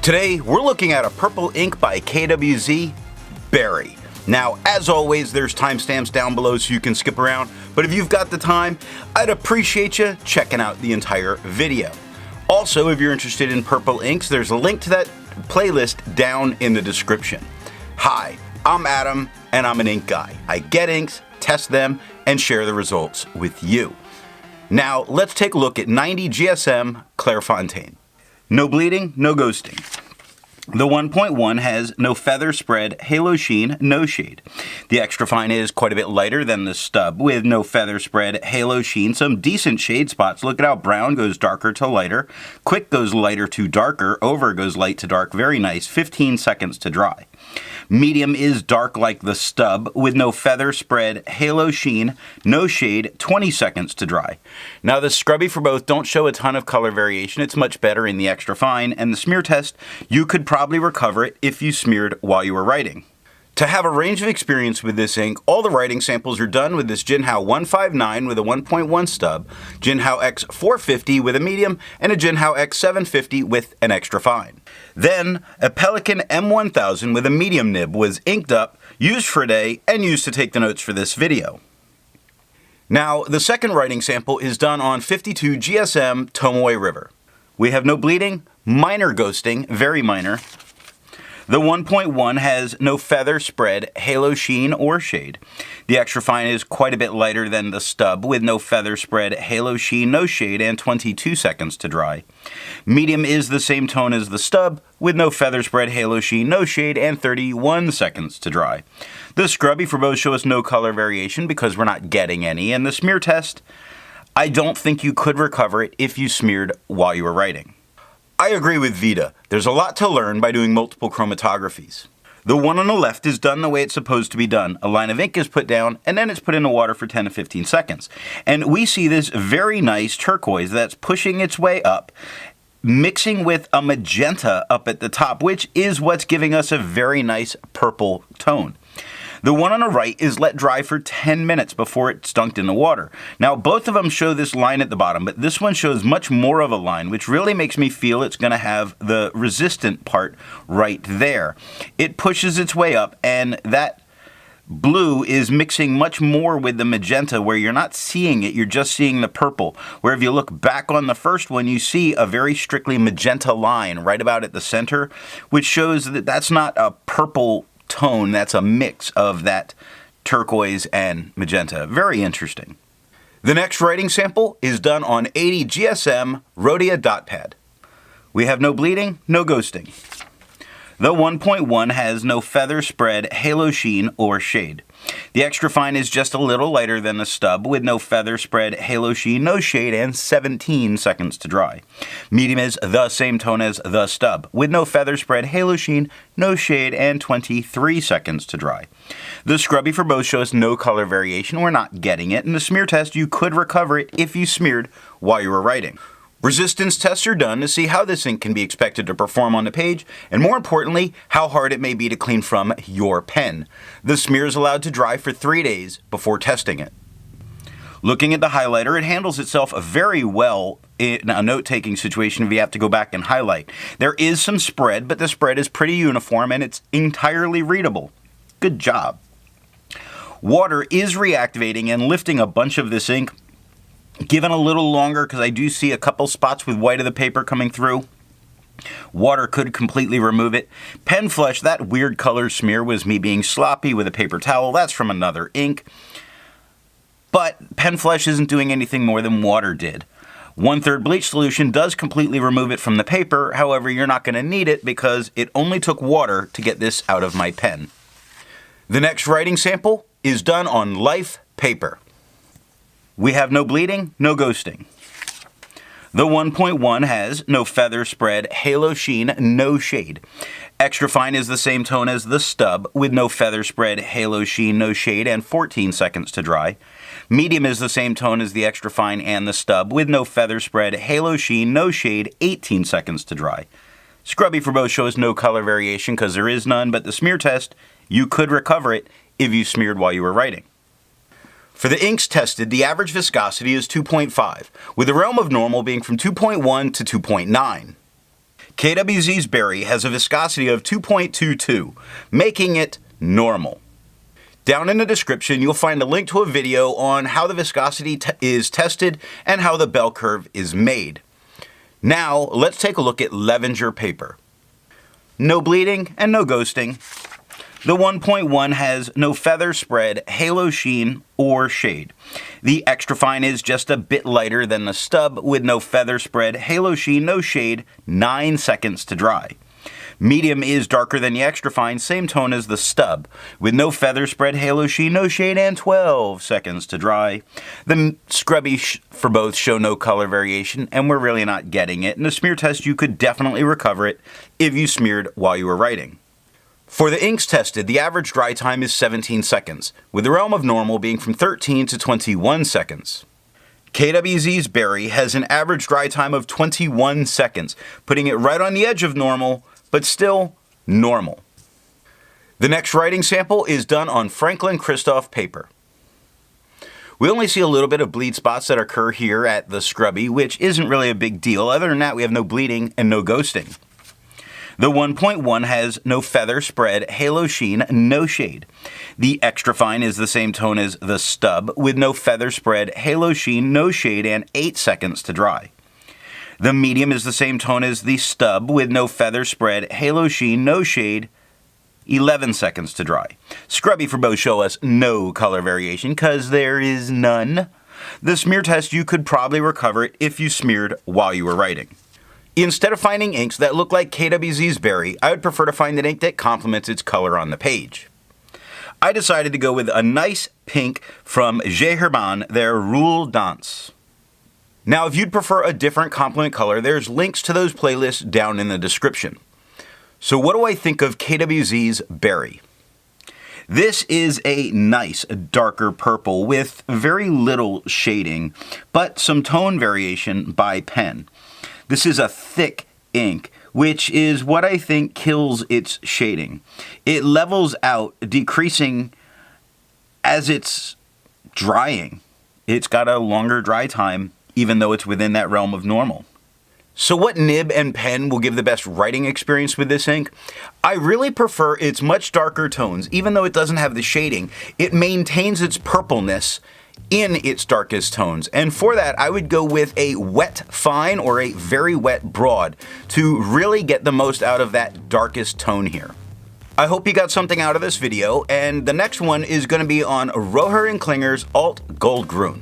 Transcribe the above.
Today, we're looking at a purple ink by KWZ Berry. Now, as always, there's timestamps down below so you can skip around, but if you've got the time, I'd appreciate you checking out the entire video. Also, if you're interested in purple inks, there's a link to that playlist down in the description. Hi, I'm Adam, and I'm an ink guy. I get inks, test them, and share the results with you. Now, let's take a look at 90 GSM Clairfontaine. No bleeding, no ghosting. The 1.1 has no feather spread, halo sheen, no shade. The extra fine is quite a bit lighter than the stub with no feather spread, halo sheen, some decent shade spots. Look at how brown goes darker to lighter. Quick goes lighter to darker, over goes light to dark, very nice, 15 seconds to dry. Medium is dark like the stub with no feather spread, halo sheen, no shade, 20 seconds to dry. Now the scrubby for both don't show a ton of color variation. It's much better in the extra fine, and the smear test, you could probably recover it if you smeared while you were writing. To have a range of experience with this ink, all the writing samples are done with this Jinhao 159 with a 1.1 stub, Jinhao X 450 with a medium, and a Jinhao X 750 with an extra fine. Then, a Pelican M1000 with a medium nib was inked up, used for a day, and used to take the notes for this video. Now, the second writing sample is done on 52 GSM Tomoe River. We have no bleeding, minor ghosting, very minor. The 1.1 has no feather spread, halo sheen, or shade. The extra fine is quite a bit lighter than the stub with no feather spread, halo sheen, no shade, and 22 seconds to dry. Medium is the same tone as the stub with no feather spread, halo sheen, no shade, and 31 seconds to dry. The scrubby for both show us no color variation because we're not getting any, and the smear test, I don't think you could recover it if you smeared while you were writing. I agree with Vita. There's a lot to learn by doing multiple chromatographies. The one on the left is done the way it's supposed to be done. A line of ink is put down, and then it's put in the water for 10 to 15 seconds. And we see this very nice turquoise that's pushing its way up, mixing with a magenta up at the top, which is what's giving us a very nice purple tone. The one on the right is let dry for 10 minutes before it's dunked in the water. Now, both of them show this line at the bottom, but this one shows much more of a line, which really makes me feel it's going to have the resistant part right there. It pushes its way up, and that blue is mixing much more with the magenta where you're not seeing it, you're just seeing the purple. Where if you look back on the first one, you see a very strictly magenta line right about at the center, which shows that that's not a purple tone, that's a mix of that turquoise and magenta. Very interesting. The next writing sample is done on 80 GSM Rhodia dot pad. We have no bleeding, no ghosting. The 1.1 has no feather spread, halo sheen, or shade. The extra fine is just a little lighter than the stub with no feather spread, halo sheen, no shade, and 17 seconds to dry. Medium is the same tone as the stub with no feather spread, halo sheen, no shade, and 23 seconds to dry. The scrubby for both shows no color variation. We're not getting it. In the smear test, you could recover it if you smeared while you were writing. Resistance tests are done to see how this ink can be expected to perform on the page, and more importantly, how hard it may be to clean from your pen. The smear is allowed to dry for 3 days before testing it. Looking at the highlighter, it handles itself very well in a note-taking situation if you have to go back and highlight. There is some spread, but the spread is pretty uniform and it's entirely readable. Good job. Water is reactivating and lifting a bunch of this ink. Given a little longer, because I do see a couple spots with white of the paper coming through. Water could completely remove it. Pen flush, that weird color smear was me being sloppy with a paper towel. That's from another ink. But pen flush isn't doing anything more than water did. 1/3 bleach solution does completely remove it from the paper. However, you're not going to need it because it only took water to get this out of my pen. The next writing sample is done on life paper. We have no bleeding, no ghosting. The 1.1 has no feather spread, halo sheen, no shade. Extra fine is the same tone as the stub with no feather spread, halo sheen, no shade, and 14 seconds to dry. Medium is the same tone as the extra fine and the stub with no feather spread, halo sheen, no shade, 18 seconds to dry. Scrubby for both shows no color variation because there is none, but the smear test, you could recover it if you smeared while you were writing. For the inks tested, the average viscosity is 2.5, with the realm of normal being from 2.1 to 2.9. KWZ's Berry has a viscosity of 2.22, making it normal. Down in the description, you'll find a link to a video on how the viscosity is tested and how the bell curve is made. Now, let's take a look at Levenger paper. No bleeding and no ghosting. The 1.1 has no feather spread, halo sheen, or shade. The extra fine is just a bit lighter than the stub with no feather spread, halo sheen, no shade, 9 seconds to dry. Medium is darker than the extra fine, same tone as the stub, with no feather spread, halo sheen, no shade, and 12 seconds to dry. The scrubby for both show no color variation, and we're really not getting it. In a smear test, you could definitely recover it if you smeared while you were writing. For the inks tested, the average dry time is 17 seconds, with the realm of normal being from 13 to 21 seconds. KWZ's Berry has an average dry time of 21 seconds, putting it right on the edge of normal, but still normal. The next writing sample is done on Franklin Christoph paper. We only see a little bit of bleed spots that occur here at the scrubby, which isn't really a big deal. Other than that, we have no bleeding and no ghosting. The 1.1 has no feather spread, halo sheen, no shade. The extra fine is the same tone as the stub, with no feather spread, halo sheen, no shade, and 8 seconds to dry. The medium is the same tone as the stub, with no feather spread, halo sheen, no shade, 11 seconds to dry. Scrubby for both show us no color variation, because there is none. The smear test, you could probably recover it if you smeared while you were writing. Instead of finding inks that look like KWZ's Berry, I would prefer to find an ink that complements its color on the page. I decided to go with a nice pink from Herbin, their Rouille Dance. Now, if you'd prefer a different complement color, there's links to those playlists down in the description. So what do I think of KWZ's Berry? This is a nice darker purple with very little shading, but some tone variation by pen. This is a thick ink, which is what I think kills its shading. It levels out, decreasing as it's drying. It's got a longer dry time, even though it's within that realm of normal. So what nib and pen will give the best writing experience with this ink? I really prefer its much darker tones. Even though it doesn't have the shading, it maintains its purpleness in its darkest tones. And for that, I would go with a wet fine or a very wet broad to really get the most out of that darkest tone here. I hope you got something out of this video, and the next one is going to be on Roher & Klinger's Alt Goldgrün.